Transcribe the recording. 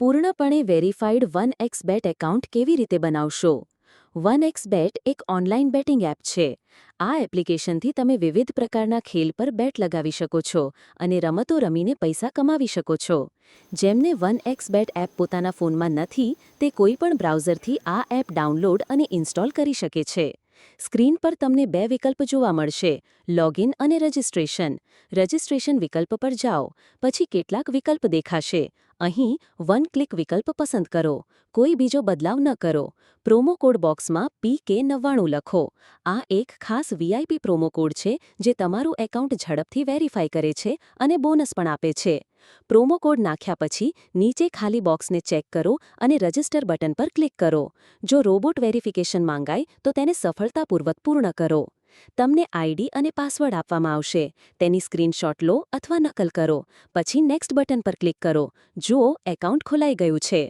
પૂર્ણપણે verified 1xBet account કેવી રીતે બનાવશો? 1xBet એક ઓનલાઈન બેટિંગ એપ છે. આ એપ્લિકેશનથી તમે વિવિધ પ્રકારના ખેલ પર બેટ લગાવી શકો છો અને રમતો રમીને પૈસા કમાવી શકો છો. જેમને 1xBet એપ પોતાના ફોનમાં નથી, તે કોઈપણ બ્રાઉઝરથી આ એપ ડાઉનલોડ અને ઇન્સ્ટોલ કરી શકે છે. સ્ક્રીન પર તમને બે વિકલ્પ જોવા મળશે: લોગિન અને રજિસ્ટ્રેશન. રજિસ્ટ્રેશન વિકલ્પ પર જાઓ, પછી કેટલાક વિકલ્પ દેખાશે. અહીં વન ક્લિક વિકલ્પ પસંદ કરો. કોઈ બીજો બદલાવ ન કરો. પ્રોમો કોડ બોક્સમાં PK99 લખો. આ એક ખાસ VIP પ્રોમો કોડ છે જે તમારું એકાઉન્ટ ઝડપથી વેરીફાઈ કરે છે અને બોનસ પણ આપે છે. પ્રોમો કોડ નાખ્યા પછી નીચે ખાલી બોક્સને ચેક કરો અને રજિસ્ટર બટન પર ક્લિક કરો. જો રોબોટ વેરિફિકેશન માંગાય તો તેને સફળતાપૂર્વક પૂર્ણ કરો. તમને ID અને પાસવર્ડ આપવામાં આવશે. તેની સ્ક્રીનશોટ લો અથવા નકલ કરો. પછી નેક્સ્ટ બટન પર ક્લિક કરો. જુઓ, એકાઉન્ટ ખોલાઈ ગયું છે.